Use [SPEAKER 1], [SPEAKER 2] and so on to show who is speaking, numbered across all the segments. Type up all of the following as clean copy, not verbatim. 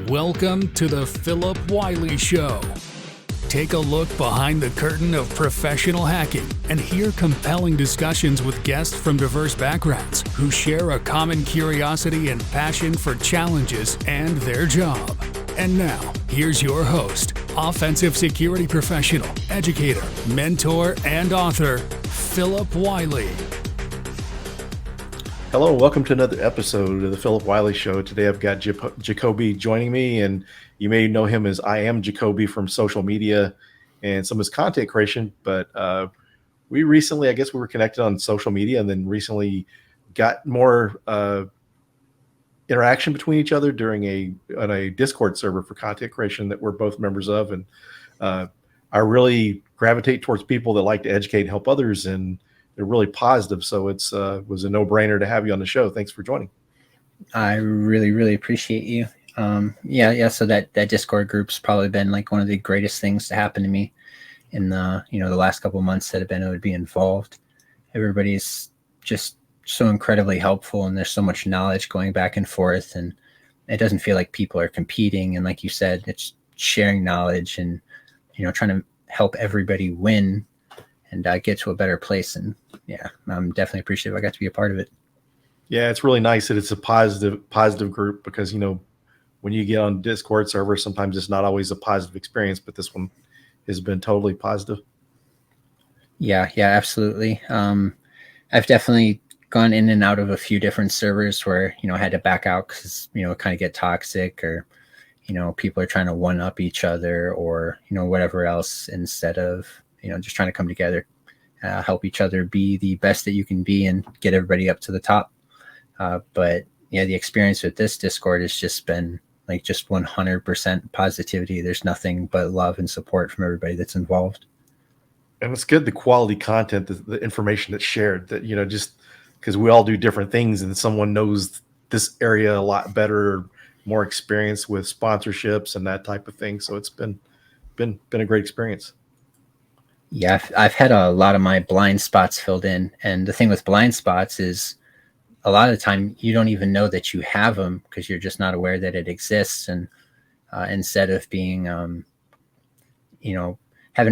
[SPEAKER 1] Welcome to the Philip Wiley Show. Take a look behind the curtain of professional hacking and hear compelling discussions with guests from diverse backgrounds who share a common curiosity and passion for challenges and their job. And now, here's your host, offensive security professional, educator, mentor, and author, Philip Wiley.
[SPEAKER 2] Hello, welcome to another episode of the Philip Wiley Show. Today I've got Jacoby joining me, and you may know him as I Am Jacoby from social media and some of his content creation. But we recently, I guess we were connected on social media and then recently got more interaction between each other on a Discord server for content creation that we're both members of. And I really gravitate towards people that like to educate and help others, and they're really positive. So it was a no-brainer to have you on the show. Thanks for joining.
[SPEAKER 3] I really appreciate you. So that Discord group's probably been like one of the greatest things to happen to me in the last couple of months that I've been able to be involved. Everybody's just so incredibly helpful, and there's so much knowledge going back and forth, and it doesn't feel like people are competing. And like you said, it's sharing knowledge and trying to help everybody win and get to a better place. And yeah, I'm definitely appreciative I got to be a part of it.
[SPEAKER 2] Yeah, it's really nice that it's a positive group, because when you get on Discord server, sometimes it's not always a positive experience, but this one has been totally positive.
[SPEAKER 3] Yeah, absolutely. I've definitely gone in and out of a few different servers where I had to back out because it kind of get toxic, or people are trying to one up each other, or whatever else, instead of just trying to come together, help each other be the best that you can be and get everybody up to the top. But yeah, the experience with this Discord has just been like just 100% positivity. There's nothing but love and support from everybody that's involved.
[SPEAKER 2] And it's good, the quality content, the information that's shared, that, just because we all do different things and someone knows this area a lot better, more experience with sponsorships and that type of thing. So it's been a great experience.
[SPEAKER 3] Yeah, I've had a lot of my blind spots filled in. And the thing with blind spots is a lot of the time you don't even know that you have them because you're just not aware that it exists. And instead of being, having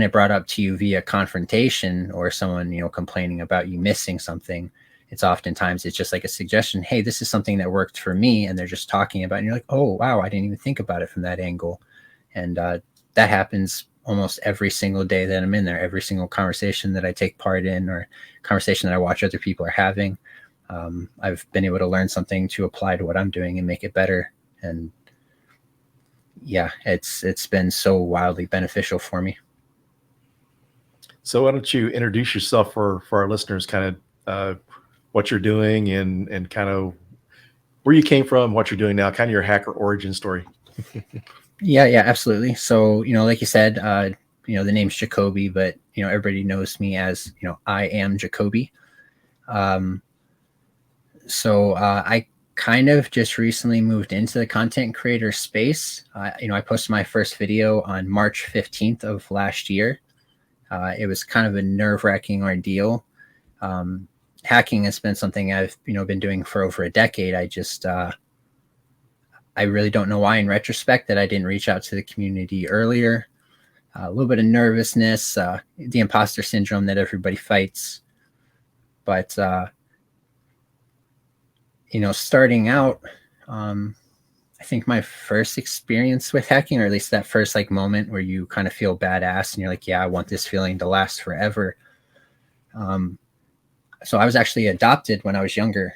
[SPEAKER 3] it brought up to you via confrontation or someone, complaining about you missing something, it's just like a suggestion. Hey, this is something that worked for me. And they're just talking about it. And you're like, oh, wow, I didn't even think about it from that angle. And that happens almost every single day that I'm in there. Every single conversation that I take part in, or conversation that I watch other people are having, I've been able to learn something to apply to what I'm doing and make it better. And yeah, it's been so wildly beneficial for me.
[SPEAKER 2] So why don't you introduce yourself for our listeners, kind of what you're doing and kind of where you came from, what you're doing now, kind of your hacker origin story.
[SPEAKER 3] Yeah, absolutely. So, like you said, the name's Jacoby, but, everybody knows me as, I Am Jacoby. So I kind of just recently moved into the content creator space. I posted my first video on March 15th of last year. It was kind of a nerve-wracking ordeal. Hacking has been something I've, been doing for over a decade. I really don't know why, in retrospect, that I didn't reach out to the community earlier. A little bit of nervousness, the imposter syndrome that everybody fights. But, starting out, I think my first experience with hacking, or at least that first moment where you kind of feel badass and you're like, yeah, I want this feeling to last forever. So I was actually adopted when I was younger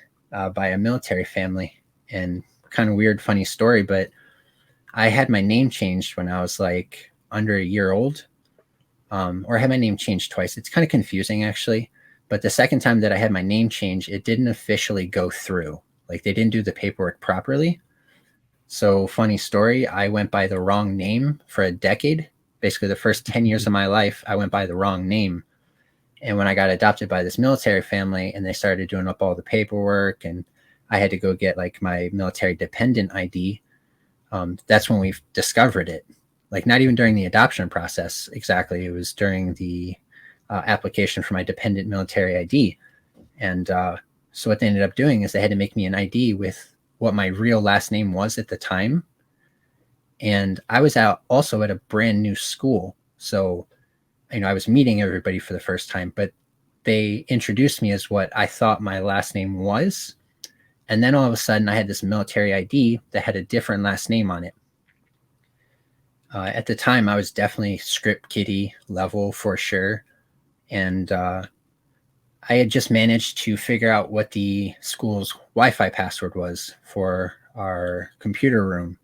[SPEAKER 3] by a military family, and kind of weird, funny story, but I had my name changed when I was like under a year old, or I had my name changed twice. It's kind of confusing, actually. But the second time that I had my name changed, it didn't officially go through. Like, they didn't do the paperwork properly. So, funny story, I went by the wrong name for a decade. Basically, the first 10 years of my life, I went by the wrong name. And when I got adopted by this military family and they started doing up all the paperwork, and I had to go get like my military dependent ID, that's when we discovered it. Like, not even during the adoption process exactly. It was during the application for my dependent military ID. And so what they ended up doing is they had to make me an ID with what my real last name was at the time. And I was out also at a brand new school. So, I was meeting everybody for the first time, but they introduced me as what I thought my last name was. And then all of a sudden I had this military ID that had a different last name on it. At the time, I was definitely script kiddie level for sure. And I had just managed to figure out what the school's Wi-Fi password was for our computer room,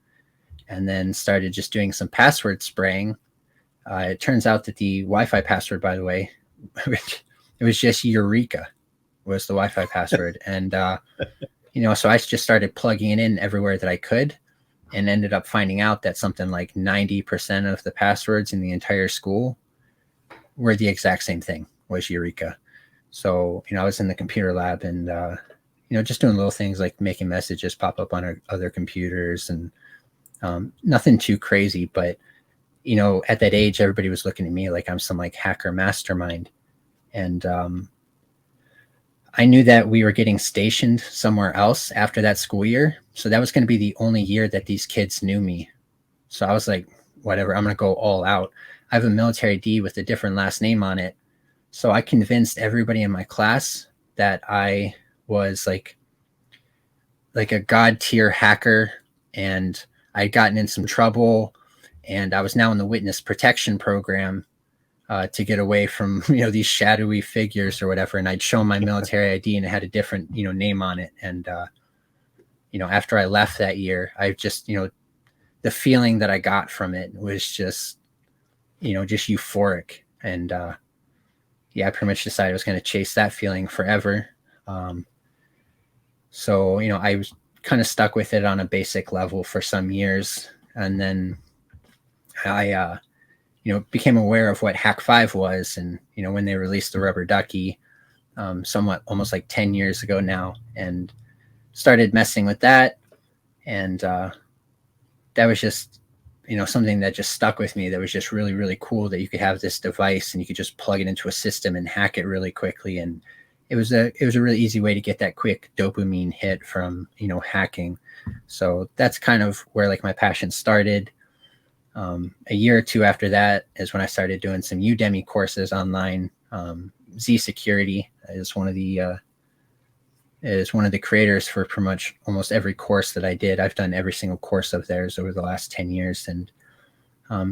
[SPEAKER 3] and then started just doing some password spraying. It turns out that the Wi-Fi password, by the way, it was just Eureka was the Wi-Fi password. And, so I just started plugging it in everywhere that I could, and ended up finding out that something like 90% of the passwords in the entire school were the exact same thing, was Eureka. So, I was in the computer lab and, just doing little things like making messages pop up on other computers, and nothing too crazy. But, at that age, everybody was looking at me like I'm some like hacker mastermind. And I knew that we were getting stationed somewhere else after that school year. So that was going to be the only year that these kids knew me. So I was like, whatever, I'm going to go all out. I have a military D with a different last name on it. So I convinced everybody in my class that I was like a god tier hacker, and I'd gotten in some trouble, and I was now in the witness protection program to get away from, these shadowy figures or whatever. And I'd show my military ID and it had a different, name on it. And, after I left that year, I just, the feeling that I got from it was just, just euphoric. And, I pretty much decided I was going to chase that feeling forever. So, I was kind of stuck with it on a basic level for some years. And then I, became aware of what Hack 5 was. And, when they released the rubber ducky, somewhat almost like 10 years ago now, and started messing with that. And that was just, something that just stuck with me. That was just really, really cool that you could have this device and you could just plug it into a system and hack it really quickly. And it was a really easy way to get that quick dopamine hit from, hacking. So that's kind of where like my passion started. A year or two after that is when I started doing some Udemy courses online. Z Security is one of the creators for pretty much almost every course that I did. I've done every single course of theirs over the last 10 years. And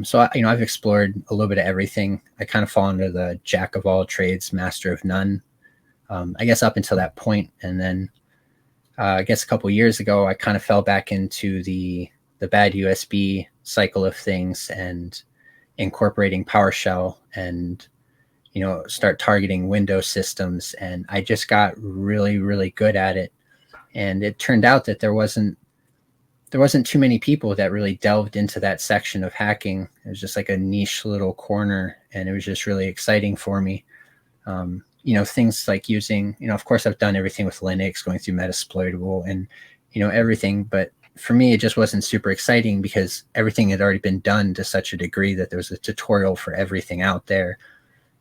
[SPEAKER 3] so, I've explored a little bit of everything. I kind of fall into the jack of all trades, master of none, I guess up until that point. And then I guess a couple of years ago, I kind of fell back into the bad USB cycle of things, and incorporating PowerShell, and start targeting Windows systems. And I just got really, really good at it. And it turned out that there wasn't too many people that really delved into that section of hacking. It was just like a niche little corner, and it was just really exciting for me. Things like using, of course I've done everything with Linux, going through Metasploitable and, everything, but for me, it just wasn't super exciting because everything had already been done to such a degree that there was a tutorial for everything out there.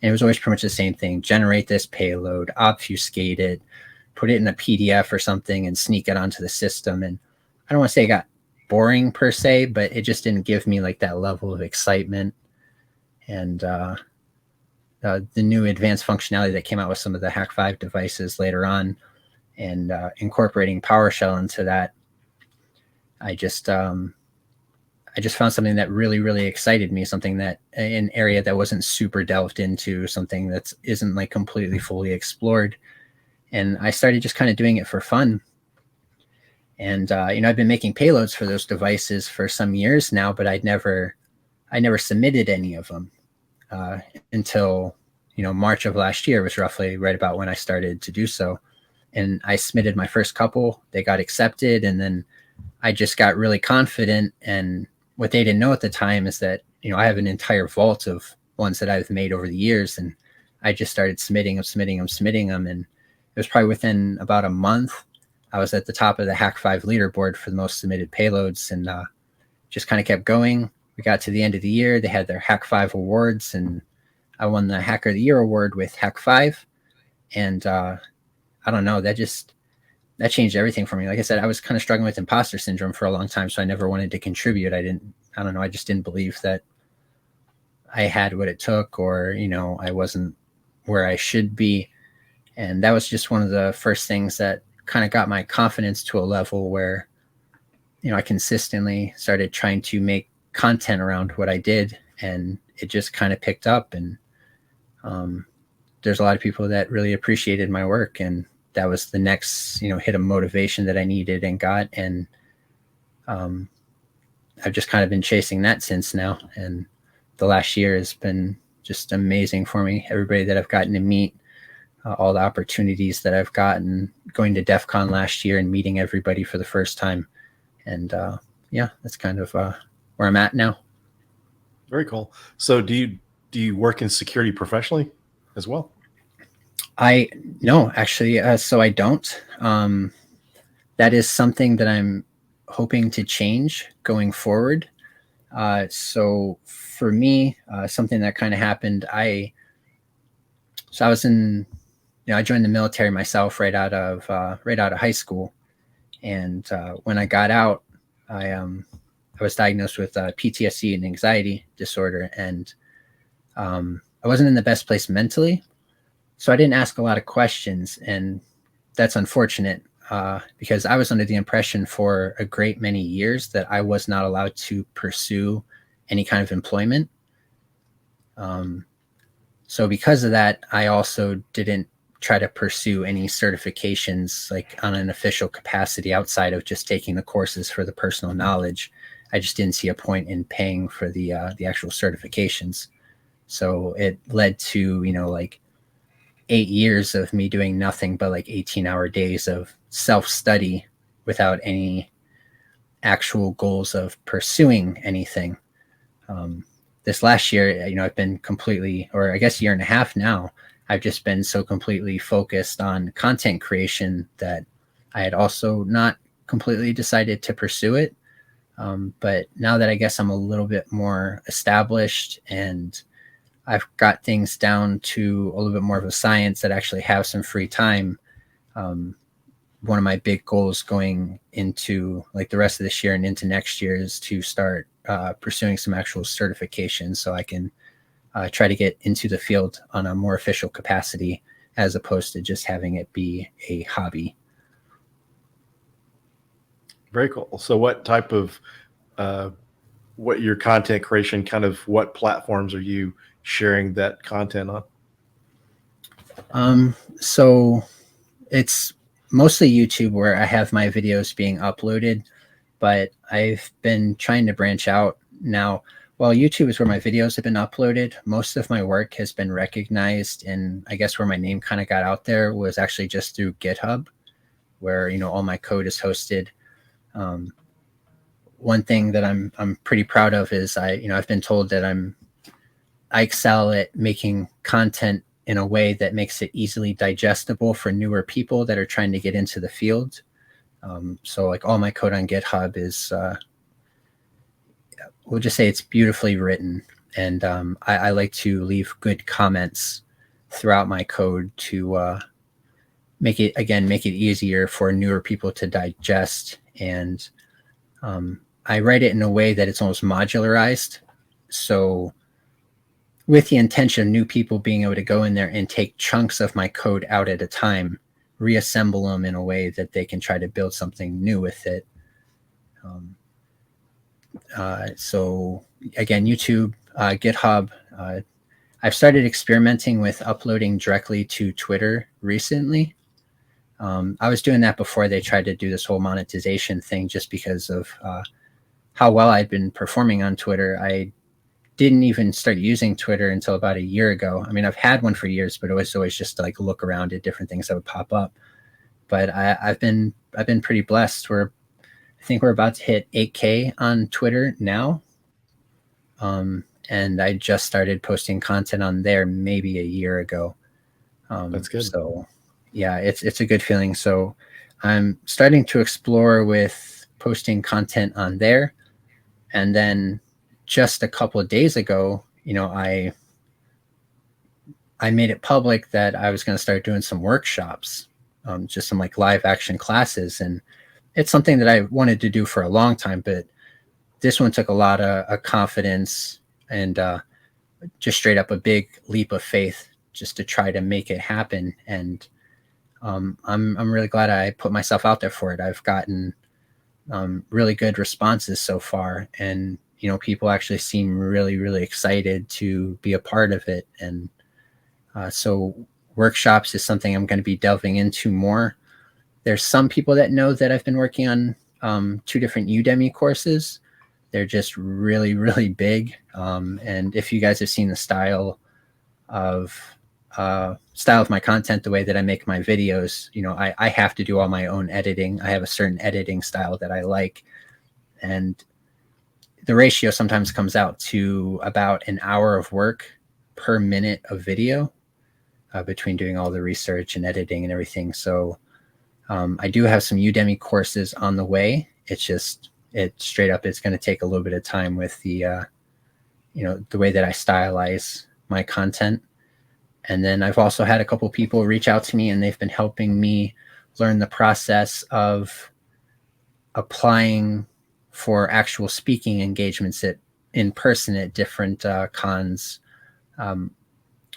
[SPEAKER 3] And it was always pretty much the same thing: generate this payload, obfuscate it, put it in a PDF or something, and sneak it onto the system. And I don't want to say it got boring per se, but it just didn't give me like that level of excitement. And the new advanced functionality that came out with some of the Hack 5 devices later on, and incorporating PowerShell into that, I just found something that really, really excited me, something that an area that wasn't super delved into, something that isn't like completely fully explored. And I started just kind of doing it for fun. And, I've been making payloads for those devices for some years now, but I never submitted any of them until, March of last year was roughly right about when I started to do so. And I submitted my first couple, they got accepted. And then I just got really confident. And what they didn't know at the time is that, I have an entire vault of ones that I've made over the years. And I just started submitting them. And it was probably within about a month, I was at the top of the Hack 5 leaderboard for the most submitted payloads, and just kind of kept going. We got to the end of the year. They had their Hack 5 awards, and I won the Hacker of the Year award with Hack 5. And I don't know, that changed everything for me. Like I said, I was kind of struggling with imposter syndrome for a long time, so I never wanted to contribute. I didn't I don't know, I just didn't believe that I had what it took, or, you know, I wasn't where I should be. And that was just one of the first things that kind of got my confidence to a level where, you know, I consistently started trying to make content around what I did, and it just kind of picked up. And there's a lot of people that really appreciated my work, and that was the next, you know, hit of motivation that I needed and got. And I've just kind of been chasing that since now. And the last year has been just amazing for me. Everybody that I've gotten to meet, all the opportunities that I've gotten, going to DEF CON last year and meeting everybody for the first time. And yeah, that's kind of where I'm at now.
[SPEAKER 2] Very cool. So do you work in security professionally as well?
[SPEAKER 3] No, actually, so I don't. That is something that I'm hoping to change going forward. So for me, something that kind of happened, I was in, you know, I joined the military myself right out of high school. And when I got out, I was diagnosed with PTSD and anxiety disorder, and I wasn't in the best place mentally. So I didn't ask a lot of questions, and that's unfortunate because I was under the impression for a great many years that I was not allowed to pursue any kind of employment. So because of that, I also didn't try to pursue any certifications like on an official capacity outside of just taking the courses for the personal knowledge. I just didn't see a point in paying for the actual certifications. So it led to, you know, like 8 years of me doing nothing but like 18-hour days of self-study without any actual goals of pursuing anything. This last year, you know, I've been completely, or I guess year and a half now, I've just been so completely focused on content creation that I had also not completely decided to pursue it. But now that I guess I'm a little bit more established and I've got things down to a little bit more of a science that actually have some free time, one of my big goals going into like the rest of this year and into next year is to start pursuing some actual certifications so I can try to get into the field on a more official capacity as opposed to just having it be a hobby.
[SPEAKER 2] Very cool. So what type of what your content creation, kind of what platforms are you sharing that content on?
[SPEAKER 3] So it's mostly YouTube where I have my videos being uploaded, but I've been trying to branch out now. While YouTube is where my videos have been uploaded, most of my work has been recognized, and I guess where my name kind of got out there was actually just through GitHub, where, you know, all my code is hosted. One thing that I'm pretty proud of is I've been told that I excel at making content in a way that makes it easily digestible for newer people that are trying to get into the field. So like all my code on GitHub is, we'll just say it's beautifully written. And I like to leave good comments throughout my code to make it easier for newer people to digest. And I write it in a way that it's almost modularized. So with the intention of new people being able to go in there and take chunks of my code out at a time, reassemble them in a way that they can try to build something new with it. So again, YouTube, GitHub. I've started experimenting with uploading directly to Twitter recently. I was doing that before they tried to do this whole monetization thing, just because of how well I'd been performing on Twitter. I didn't even start using Twitter until about a year ago. I mean, I've had one for years, but it was always just to like look around at different things that would pop up. But I've been pretty blessed. I think we're about to hit 8K on Twitter now. And I just started posting content on there maybe a year ago.
[SPEAKER 2] That's good.
[SPEAKER 3] So yeah, it's a good feeling. So I'm starting to explore with posting content on there. And then just a couple of days ago, you know, I made it public that I was going to start doing some workshops, just some like live action classes. And it's something that I wanted to do for a long time, but this one took a lot of confidence and just straight up a big leap of faith just to try to make it happen. And I'm really glad I put myself out there for it. I've gotten really good responses so far, and people actually seem really, really excited to be a part of it. And so workshops is something I'm going to be delving into more. There's some people that know that I've been working on 2 different Udemy courses. They're just really, really big. And if you guys have seen the style of my content, the way that I make my videos, I have to do all my own editing. I have a certain editing style that I like. And the ratio sometimes comes out to about an hour of work per minute of video between doing all the research and editing and everything. So I do have some Udemy courses on the way. It's straight up, it's going to take a little bit of time with the way that I stylize my content. And then I've also had a couple people reach out to me, and they've been helping me learn the process of applying for actual speaking engagements in person at different cons. I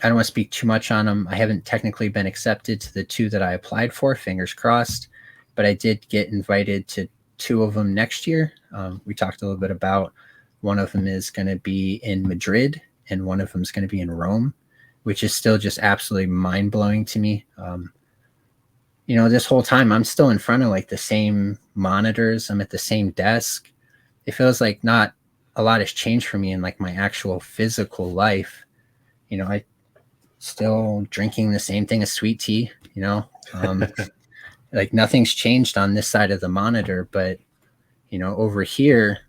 [SPEAKER 3] don't want to speak too much on them. I haven't technically been accepted to the 2 that I applied for, fingers crossed, but I did get invited to 2 of them next year. We talked a little bit about one of them is going to be in Madrid, and one of them is going to be in Rome, which is still just absolutely mind-blowing to me. This whole time I'm still in front of like the same monitors. I'm at the same desk. It feels like not a lot has changed for me in like my actual physical life. I still drinking the same thing as sweet tea, like nothing's changed on this side of the monitor, but over here,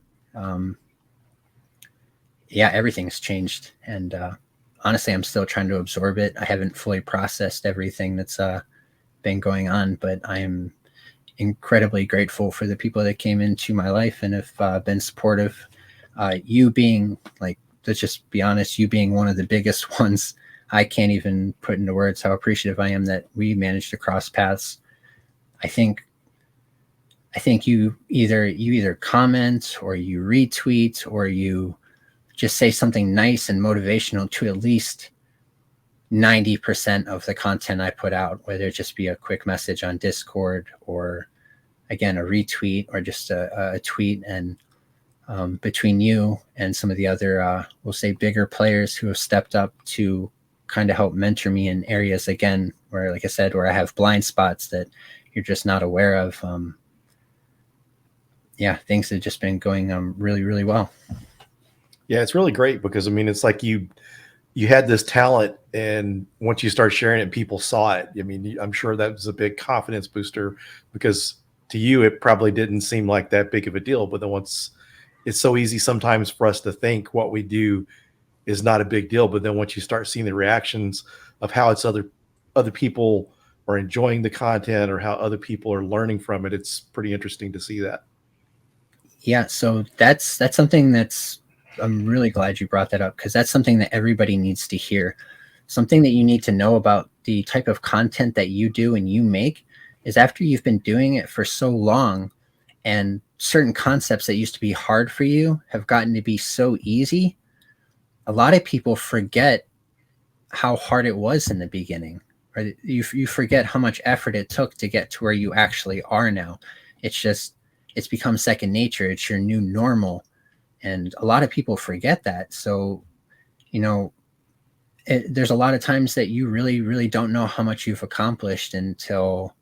[SPEAKER 3] everything's changed. And honestly, I'm still trying to absorb it. I haven't fully processed everything that's been going on, but I am incredibly grateful for the people that came into my life and have been supportive. You being, like, let's just be honest, you being one of the biggest ones. I can't even put into words how appreciative I am that we managed to cross paths. I think you either comment or you retweet or you just say something nice and motivational to at least 90% of the content I put out, whether it just be a quick message on Discord or, again, a retweet or just a tweet. And between you and some of the other, we'll say, bigger players who have stepped up to kind of help mentor me in areas, again, where, like I said, where I have blind spots that you're just not aware of. Things have just been going really, really well.
[SPEAKER 2] Yeah, it's really great because, I mean, it's like you had this talent, and once you start sharing it, people saw it. I mean, I'm sure that was a big confidence booster because to you, it probably didn't seem like that big of a deal. But then once, it's so easy sometimes for us to think what we do is not a big deal. But then once you start seeing the reactions of how it's other people are enjoying the content or how other people are learning from it, it's pretty interesting to see that.
[SPEAKER 3] Yeah, so that's something I'm really glad you brought that up, because that's something that everybody needs to hear. Something that you need to know about the type of content that you do and you make is, after you've been doing it for so long and certain concepts that used to be hard for you have gotten to be so easy, a lot of people forget how hard it was in the beginning. Right? You forget how much effort it took to get to where you actually are now. It's become second nature. It's your new normal. And a lot of people forget that. So, there's a lot of times that you really, really don't know how much you've accomplished until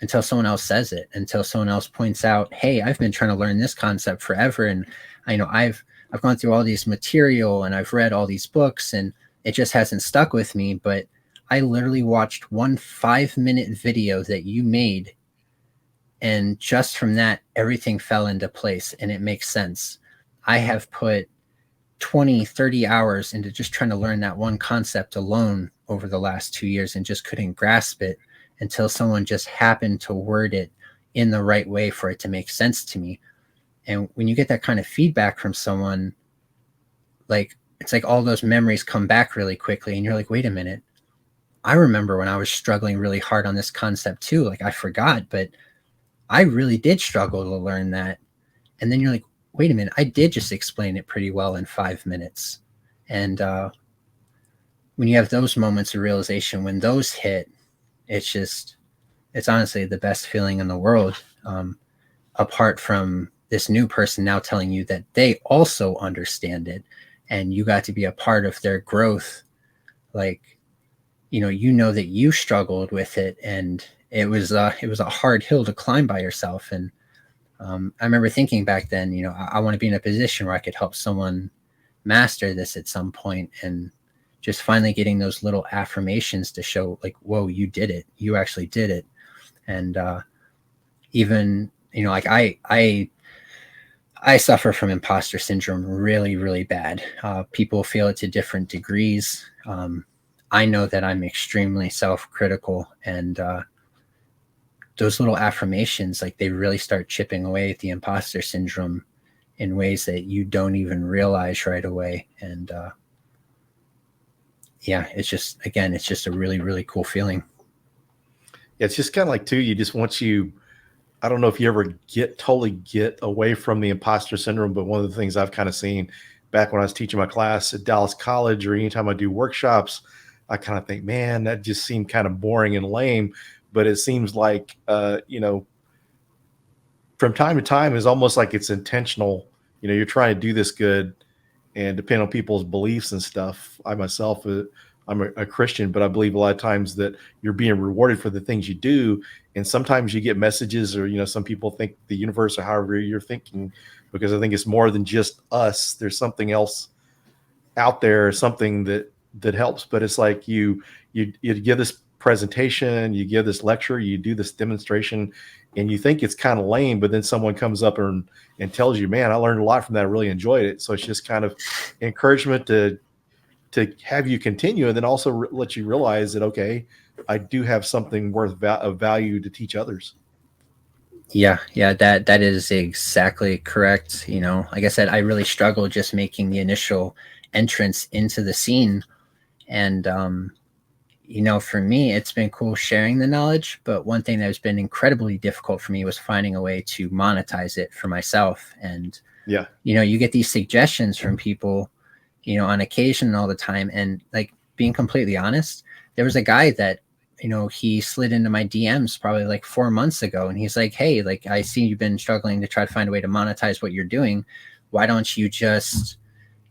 [SPEAKER 3] someone else says it, until someone else points out, hey, I've been trying to learn this concept forever. And I've gone through all these material and I've read all these books and it just hasn't stuck with me. But I literally watched one 5-minute video that you made, and just from that, everything fell into place and it makes sense. I have put 20, 30 hours into just trying to learn that one concept alone over the last 2 years and just couldn't grasp it until someone just happened to word it in the right way for it to make sense to me. And when you get that kind of feedback from someone, like, it's like all those memories come back really quickly and you're like, wait a minute, I remember when I was struggling really hard on this concept too. Like, I forgot, but I really did struggle to learn that. And then you're like, wait a minute, I did just explain it pretty well in 5 minutes. And when you have those moments of realization, when those hit, it's honestly the best feeling in the world. Apart from this new person now telling you that they also understand it and you got to be a part of their growth. Like, you know that you struggled with it, and it was a hard hill to climb by yourself. And I remember thinking back then, I want to be in a position where I could help someone master this at some point, and just finally getting those little affirmations to show like, whoa, you did it. You actually did it. And even, like I suffer from imposter syndrome really, really bad. People feel it to different degrees. I know that I'm extremely self-critical, and those little affirmations, like, they really start chipping away at the imposter syndrome in ways that you don't even realize right away. And yeah, it's just a really, really cool feeling.
[SPEAKER 2] Yeah, it's just kind of like too, you just want you, I don't know if you ever totally get away from the imposter syndrome, but one of the things I've kind of seen back when I was teaching my class at Dallas College, or anytime I do workshops, I kind of think, man, that just seemed kind of boring and lame. But it seems like, from time to time, is almost like it's intentional. You're trying to do this good, and depending on people's beliefs and stuff, I myself, I'm a Christian, but I believe a lot of times that you're being rewarded for the things you do. And sometimes you get messages, or, some people think the universe, or however you're thinking, because I think it's more than just us. There's something else out there, something that helps. But it's like you give this presentation, you give this lecture, you do this demonstration, and you think it's kind of lame, but then someone comes up and tells you, man, I learned a lot from that. I really enjoyed it. So it's just kind of encouragement to have you continue, and then also let you realize that, okay, I do have something of value to teach others.
[SPEAKER 3] Yeah, that is exactly correct. Like I said, I really struggled just making the initial entrance into the scene. And, for me, it's been cool sharing the knowledge, but one thing that has been incredibly difficult for me was finding a way to monetize it for myself. And,
[SPEAKER 2] yeah,
[SPEAKER 3] you get these suggestions from people, on occasion all the time. And, like, being completely honest, there was a guy that, he slid into my DMs probably like 4 months ago, and he's like, hey, like, I see you've been struggling to try to find a way to monetize what you're doing. Why don't you just,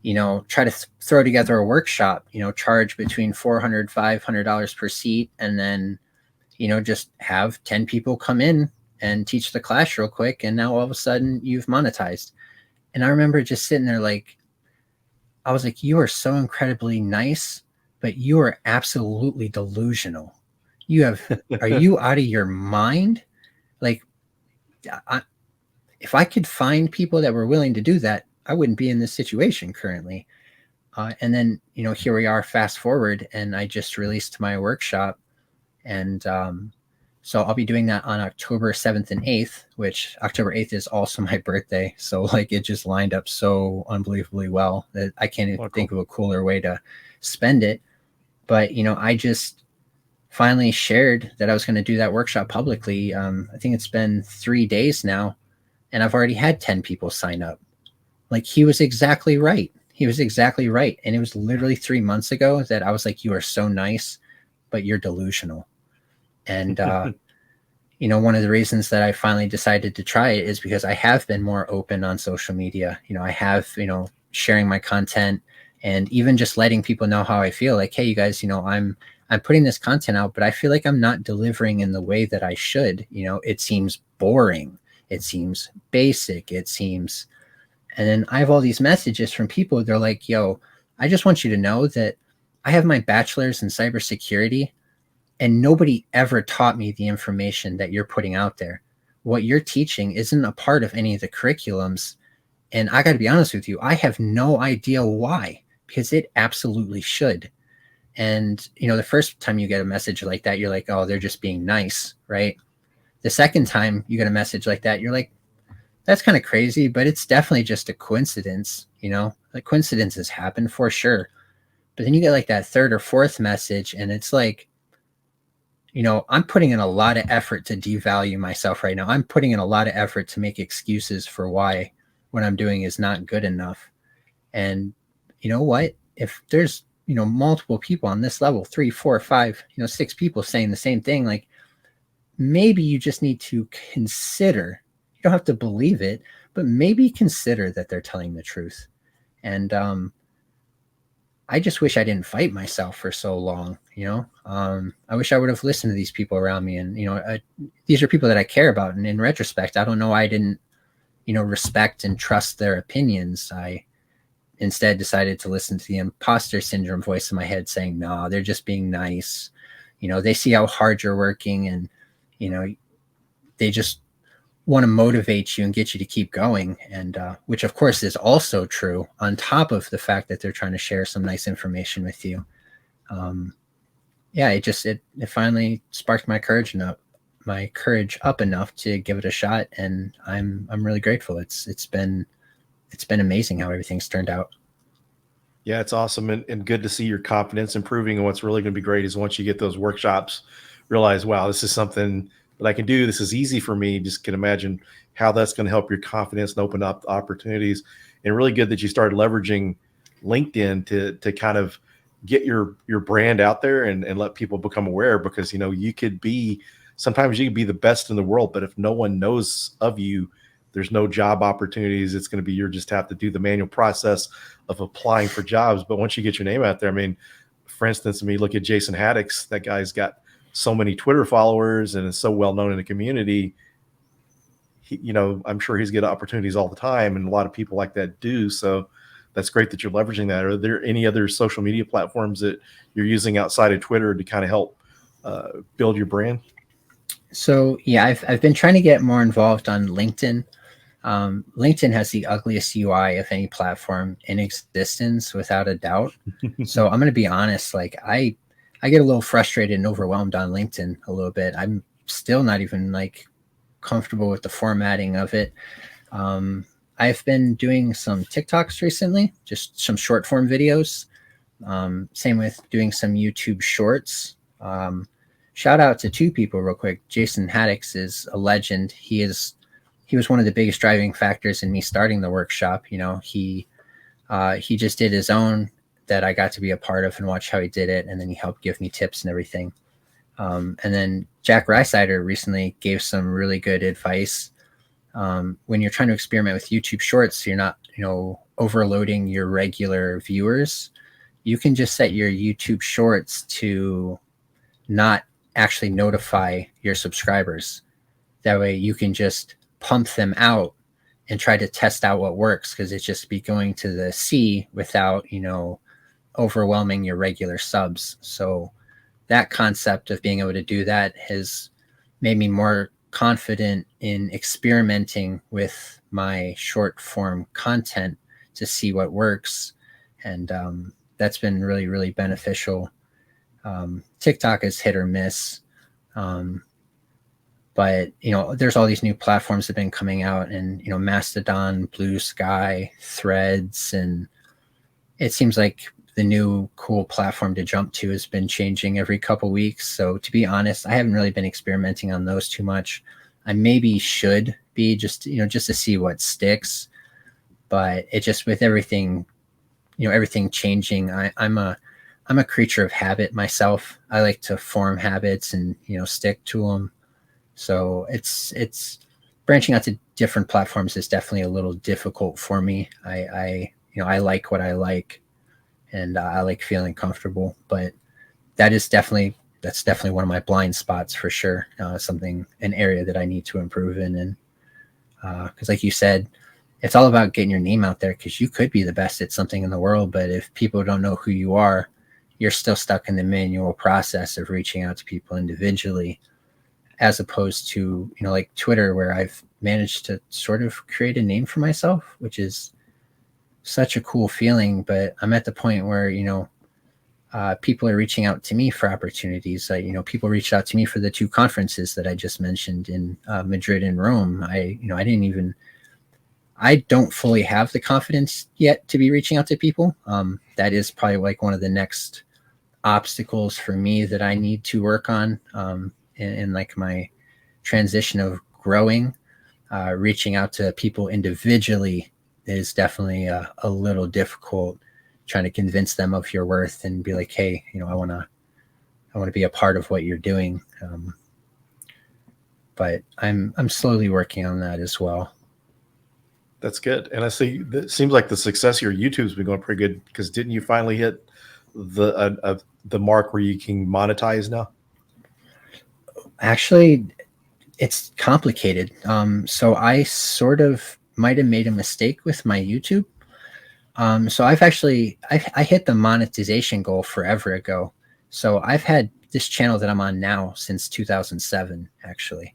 [SPEAKER 3] try to throw together a workshop, charge between $400, $500 per seat, and then, just have 10 people come in and teach the class real quick. And now all of a sudden you've monetized. And I remember just sitting there, like, I was like, you are so incredibly nice, but you are absolutely delusional. Are you out of your mind? Like, if I could find people that were willing to do that, I wouldn't be in this situation currently. And then, here we are, fast forward, and I just released my workshop. And so I'll be doing that on October 7th and 8th, which October 8th is also my birthday. So, like, it just lined up so unbelievably well that I can't even think of a cooler way to spend it. But, I just finally shared that I was going to do that workshop publicly. I think it's been 3 days now, and I've already had 10 people sign up. Like, he was exactly right. He was exactly right. And it was literally 3 months ago that I was like, you are so nice, but you're delusional. And, one of the reasons that I finally decided to try it is because I have been more open on social media. I have, sharing my content, and even just letting people know how I feel. Like, hey, you guys, I'm putting this content out, but I feel like I'm not delivering in the way that I should. It seems boring. It seems basic. And then I have all these messages from people. They're like, yo, I just want you to know that I have my bachelor's in cybersecurity, and nobody ever taught me the information that you're putting out there. What you're teaching isn't a part of any of the curriculums. And I got to be honest with you, I have no idea why, because it absolutely should. And, the first time you get a message like that, you're like, oh, they're just being nice, right? The second time you get a message like that, you're like, that's kind of crazy, but it's definitely just a coincidence, like, coincidences happen for sure. But then you get like that third or fourth message, and it's like, I'm putting in a lot of effort to devalue myself right now. I'm putting in a lot of effort to make excuses for why what I'm doing is not good enough. And you know what? If there's, multiple people on this level, 3, 4, 5, 6 people saying the same thing, like maybe you just need to consider, you don't have to believe it, but maybe consider that they're telling the truth. And I just wish I didn't fight myself for so long. I wish I would have listened to these people around me. And, these are people that I care about. And in retrospect, I don't know why I didn't, respect and trust their opinions. I instead decided to listen to the imposter syndrome voice in my head saying, no, they're just being nice. They see how hard you're working, and, they just want to motivate you and get you to keep going. And which of course is also true, on top of the fact that they're trying to share some nice information with you. It finally sparked my courage up enough to give it a shot. And I'm really grateful. It's been amazing how everything's turned out.
[SPEAKER 2] Yeah, it's awesome and good to see your confidence improving. And what's really going to be great is once you get those workshops, realize, wow, this is something that I can do. This is easy for me. Just can imagine how that's going to help your confidence and open up opportunities. And really good that you started leveraging LinkedIn to kind of get your brand out there and let people become aware, because, sometimes you could be the best in the world, but if no one knows of you, there's no job opportunities. It's going to be, you just have to do the manual process of applying for jobs. But once you get your name out there, I mean, for instance, look at Jason Haddix. That guy's got so many Twitter followers and is so well known in the community. I'm sure he's getting opportunities all the time, and a lot of people like that do. So that's great that you're leveraging that. Are there any other social media platforms that you're using outside of Twitter to kind of help build your brand?
[SPEAKER 3] So yeah, I've been trying to get more involved on LinkedIn. LinkedIn has the ugliest UI of any platform in existence, without a doubt. So I'm going to be honest, like I get a little frustrated and overwhelmed on LinkedIn a little bit. I'm still not even comfortable with the formatting of it. I've been doing some TikToks recently, just some short form videos. Same with doing some YouTube shorts. Shout out to 2 people real quick. Jason Haddix is a legend. He was one of the biggest driving factors in me starting the workshop. He just did his own that I got to be a part of and watch how he did it. And then he helped give me tips and everything. And then Jack Rysider recently gave some really good advice. When you're trying to experiment with YouTube shorts, you're not, overloading your regular viewers. You can just set your YouTube shorts to not actually notify your subscribers. That way you can just pump them out and try to test out what works, because it's just be going to the C without, overwhelming your regular subs. So that concept of being able to do that has made me more confident in experimenting with my short form content to see what works. And that's been really, really beneficial. TikTok is hit or miss. But, there's all these new platforms that have been coming out, and, Mastodon, Blue Sky, Threads, and it seems like the new cool platform to jump to has been changing every couple weeks. So to be honest, I haven't really been experimenting on those too much. I maybe should be just to see what sticks, but it just, with everything, everything changing, I'm a creature of habit myself. I like to form habits and, stick to them. So it's branching out to different platforms is definitely a little difficult for me. I like what I like, and I like feeling comfortable, but that's definitely one of my blind spots for sure. An area that I need to improve in. And because like you said, it's all about getting your name out there, because you could be the best at something in the world, but if people don't know who you are, you're still stuck in the manual process of reaching out to people individually, as opposed to, like Twitter, where I've managed to sort of create a name for myself, which is such a cool feeling. But I'm at the point where, people are reaching out to me for opportunities. People reached out to me for the 2 conferences that I just mentioned in Madrid and Rome. I don't fully have the confidence yet to be reaching out to people. That is probably one of the next obstacles for me that I need to work on in my transition of growing, reaching out to people individually is definitely a little difficult, trying to convince them of your worth and be like, hey, I want to be a part of what you're doing. But I'm slowly working on that as well.
[SPEAKER 2] That's good. And I see it seems like the success of your YouTube's been going pretty good, because didn't you finally hit the mark where you can monetize now?
[SPEAKER 3] Actually, it's complicated. So I sort of might have made a mistake with my YouTube. So I hit the monetization goal forever ago. So I've had this channel that I'm on now since 2007, actually.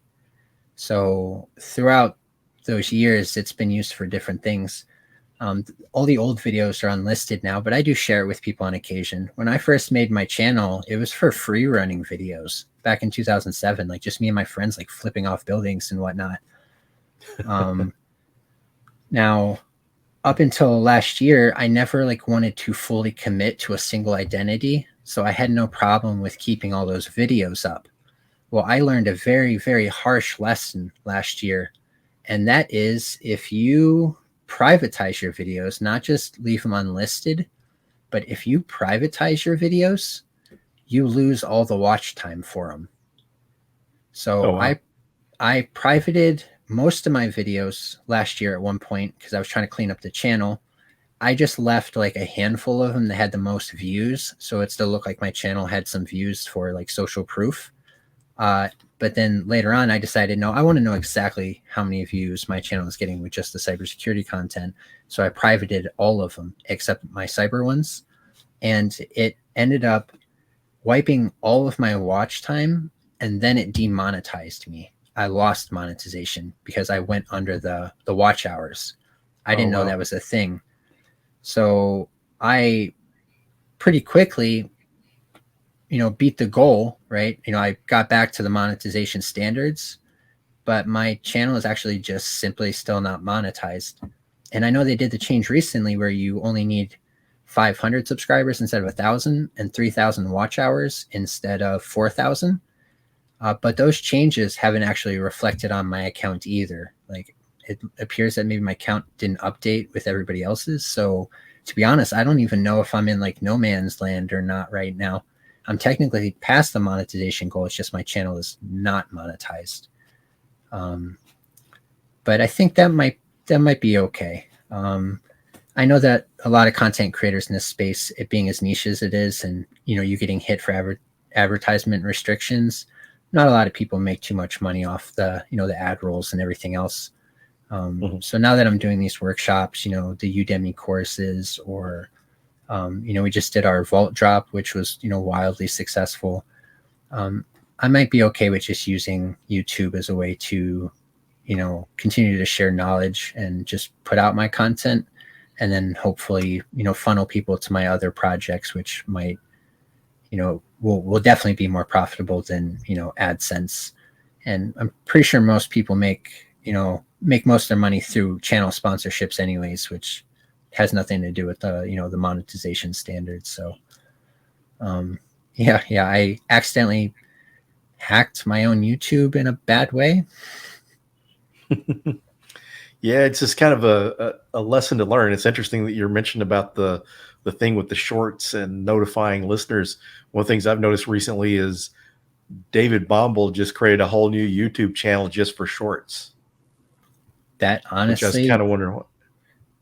[SPEAKER 3] So throughout those years, it's been used for different things. All the old videos are unlisted now, but I do share it with people on occasion. When I first made my channel, it was for free running videos back in 2007, like just me and my friends, like flipping off buildings and whatnot. Now, up until last year, I never like wanted to fully commit to a single identity. So I had no problem with keeping all those videos up. Well, I learned a very, very harsh lesson last year. And that is, if you privatize your videos, not just leave them unlisted, but if you privatize your videos, you lose all the watch time for them. So wow. I privated most of my videos last year at one point because I was trying to clean up the channel. I just left like a handful of them that had the most views, so it still looked like my channel had some views for like social proof. But then later on, I decided, no, I want to know exactly how many views my channel is getting with just the cybersecurity content. So I privated all of them except my cyber ones. And it ended up wiping all of my watch time, and then it demonetized me. I lost monetization because I went under the watch hours. I didn't know that was a thing. So I pretty quickly beat the goal, right? I got back to the monetization standards, but my channel is actually just simply still not monetized. And I know they did the change recently where you only need 500 subscribers instead of 1,000 and 3,000 watch hours instead of 4,000. But those changes haven't actually reflected on my account either. Like, it appears that maybe my account didn't update with everybody else's. So to be honest, I don't even know if I'm in like no man's land or not right now. I'm technically past the monetization goal. It's just my channel is not monetized. But I think that might be okay. I know that a lot of content creators in this space, it being as niche as it is, and you getting hit for advertisement restrictions, not a lot of people make too much money off the the ad rolls and everything else. So now that I'm doing these workshops, the Udemy courses, or we just did our vault drop, which was wildly successful. I might be okay with just using YouTube as a way to continue to share knowledge and just put out my content, and then hopefully funnel people to my other projects, which might will definitely be more profitable than AdSense. And I'm pretty sure most people make most of their money through channel sponsorships anyways, which has nothing to do with the the monetization standards. So I accidentally hacked my own YouTube in a bad way.
[SPEAKER 2] Yeah, it's just kind of a lesson to learn. It's interesting that you're mentioning about the thing with the shorts and notifying listeners. One of the things I've noticed recently is David Bombal just created a whole new YouTube channel just for shorts.
[SPEAKER 3] That honestly,
[SPEAKER 2] which I was kind of wondering what.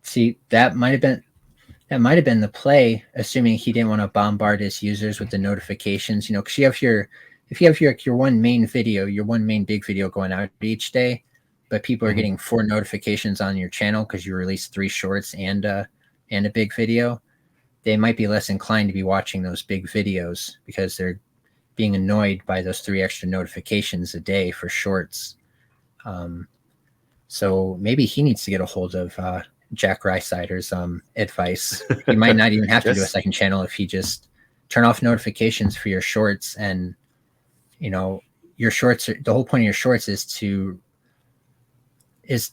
[SPEAKER 3] See, that might have been the play, assuming he didn't want to bombard his users with the notifications. Because if you have your one main video, your one main big video going out each day, but people are getting 4 notifications on your channel because you released 3 shorts and a big video, they might be less inclined to be watching those big videos because they're being annoyed by those 3 extra notifications a day for shorts. So maybe he needs to get a hold of Jack Rysider's advice. You might not even have to do a second channel if you just turn off notifications for your shorts. And your shorts, the whole point of your shorts is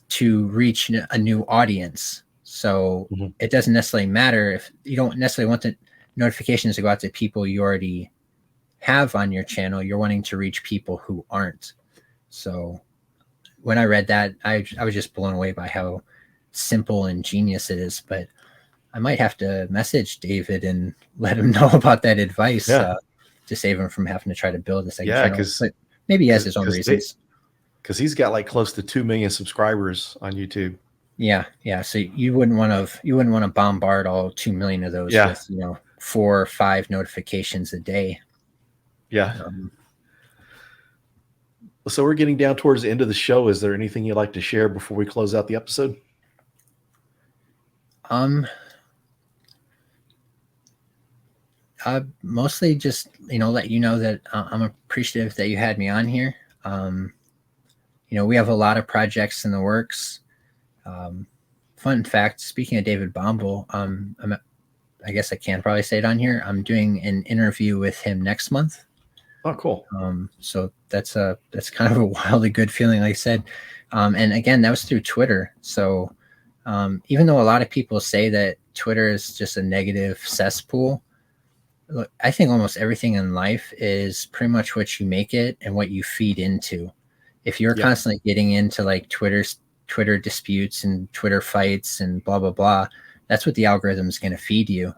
[SPEAKER 3] to reach a new audience. So it doesn't necessarily matter if you don't necessarily want the notifications to go out to people you already have on your channel. You're wanting to reach people who aren't. So when I read that, I was just blown away by how simple and genius it is. But I might have to message David and let him know about that advice to save him from having to try to build a second channel. But maybe he has his own reasons.
[SPEAKER 2] Because he's got like close to 2 million subscribers on YouTube.
[SPEAKER 3] Yeah. So you wouldn't want to bombard all 2 million of those with 4 or 5 notifications a day.
[SPEAKER 2] Yeah. So we're getting down towards the end of the show. Is there anything you'd like to share before we close out the episode?
[SPEAKER 3] Mostly just, let you know that I'm appreciative that you had me on here. We have a lot of projects in the works. Fun fact, speaking of David Bombal, I guess I can probably say it on here. I'm doing an interview with him next month.
[SPEAKER 2] Oh, cool.
[SPEAKER 3] So that's kind of a wildly good feeling, like I said. And again, that was through Twitter. So even though a lot of people say that Twitter is just a negative cesspool, look, I think almost everything in life is pretty much what you make it and what you feed into. If you're constantly getting into like Twitter disputes and Twitter fights and blah, blah, blah, that's what the algorithm is going to feed you.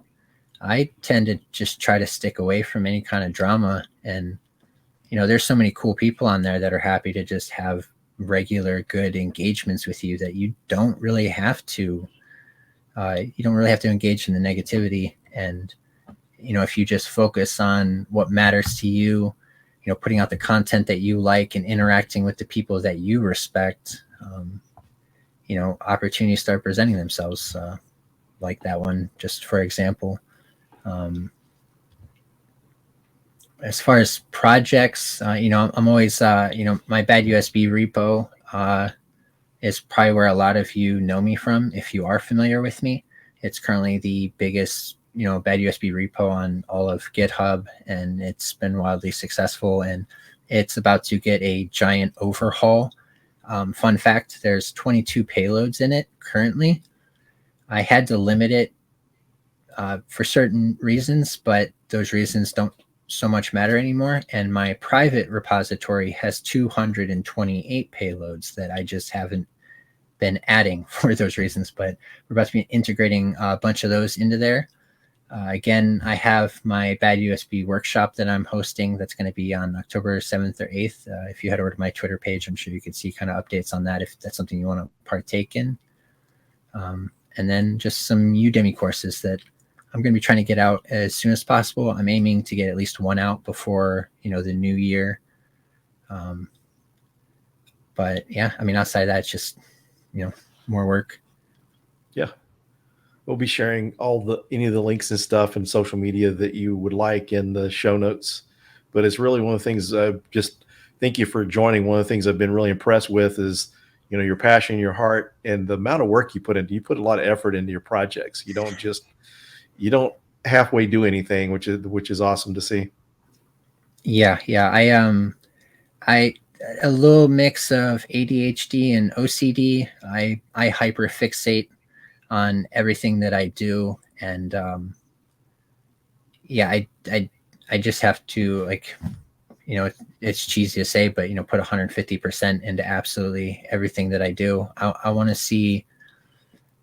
[SPEAKER 3] I tend to just try to stick away from any kind of drama. And, there's so many cool people on there that are happy to just have regular good engagements with you that you don't really have to engage in the negativity. And, if you just focus on what matters to you, putting out the content that you like and interacting with the people that you respect, opportunities start presenting themselves, like that one, just for example. As far as projects, I'm always, my bad USB repo is probably where a lot of you know me from. If you are familiar with me, it's currently the biggest, bad USB repo on all of GitHub, and it's been wildly successful, and it's about to get a giant overhaul. Fun fact, there's 22 payloads in it currently. I had to limit it for certain reasons, but those reasons don't so much matter anymore. And my private repository has 228 payloads that I just haven't been adding for those reasons, but we're about to be integrating a bunch of those into there. Again, I have my bad USB workshop that I'm hosting that's going to be on October 7th or 8th. If you head over to my Twitter page, I'm sure you could see kind of updates on that if that's something you want to partake in. And then just some Udemy courses that I'm going to be trying to get out as soon as possible. I'm aiming to get at least one out before, the new year. But yeah, outside of that, it's just, more work.
[SPEAKER 2] Yeah. We'll be sharing any of the links and stuff and social media that you would like in the show notes. But it's really one of the things, just thank you for joining. One of the things I've been really impressed with is, your passion, your heart, and the amount of work you put into. You put a lot of effort into your projects. You don't halfway do anything, which is awesome to see. Yeah.
[SPEAKER 3] I a little mix of ADHD and OCD. I hyperfixate on everything that I do, and I just have to, like, it's cheesy to say, but put 150% into absolutely everything that I do. I want to see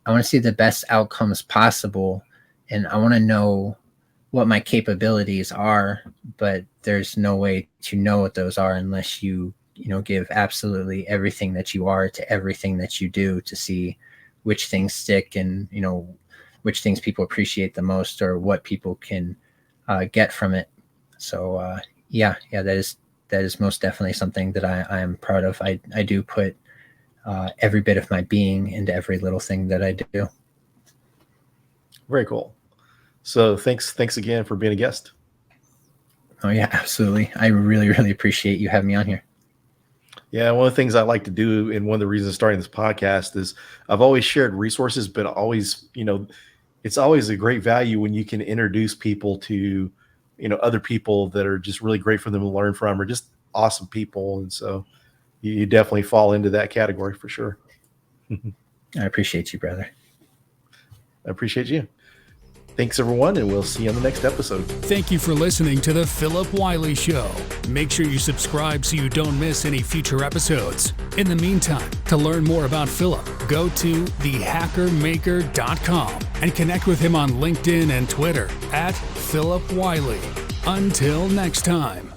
[SPEAKER 3] the best outcomes possible, and I want to know what my capabilities are, but there's no way to know what those are unless you give absolutely everything that you are to everything that you do, to see which things stick and which things people appreciate the most, or what people can get from it. So that is most definitely something that I am proud of. I do put every bit of my being into every little thing that I do.
[SPEAKER 2] Very cool. So thanks again for being a guest.
[SPEAKER 3] Oh yeah, absolutely. I really, really appreciate you having me on here.
[SPEAKER 2] Yeah, one of the things I like to do, and one of the reasons starting this podcast, is I've always shared resources, but always, it's always a great value when you can introduce people to, other people that are just really great for them to learn from, or just awesome people. And so you definitely fall into that category for sure.
[SPEAKER 3] I appreciate you, brother.
[SPEAKER 2] I appreciate you. Thanks, everyone, and we'll see you on the next episode.
[SPEAKER 1] Thank you for listening to The Philip Wiley Show. Make sure you subscribe so you don't miss any future episodes. In the meantime, to learn more about Philip, go to thehackermaker.com and connect with him on LinkedIn and Twitter @Philip Wiley. Until next time.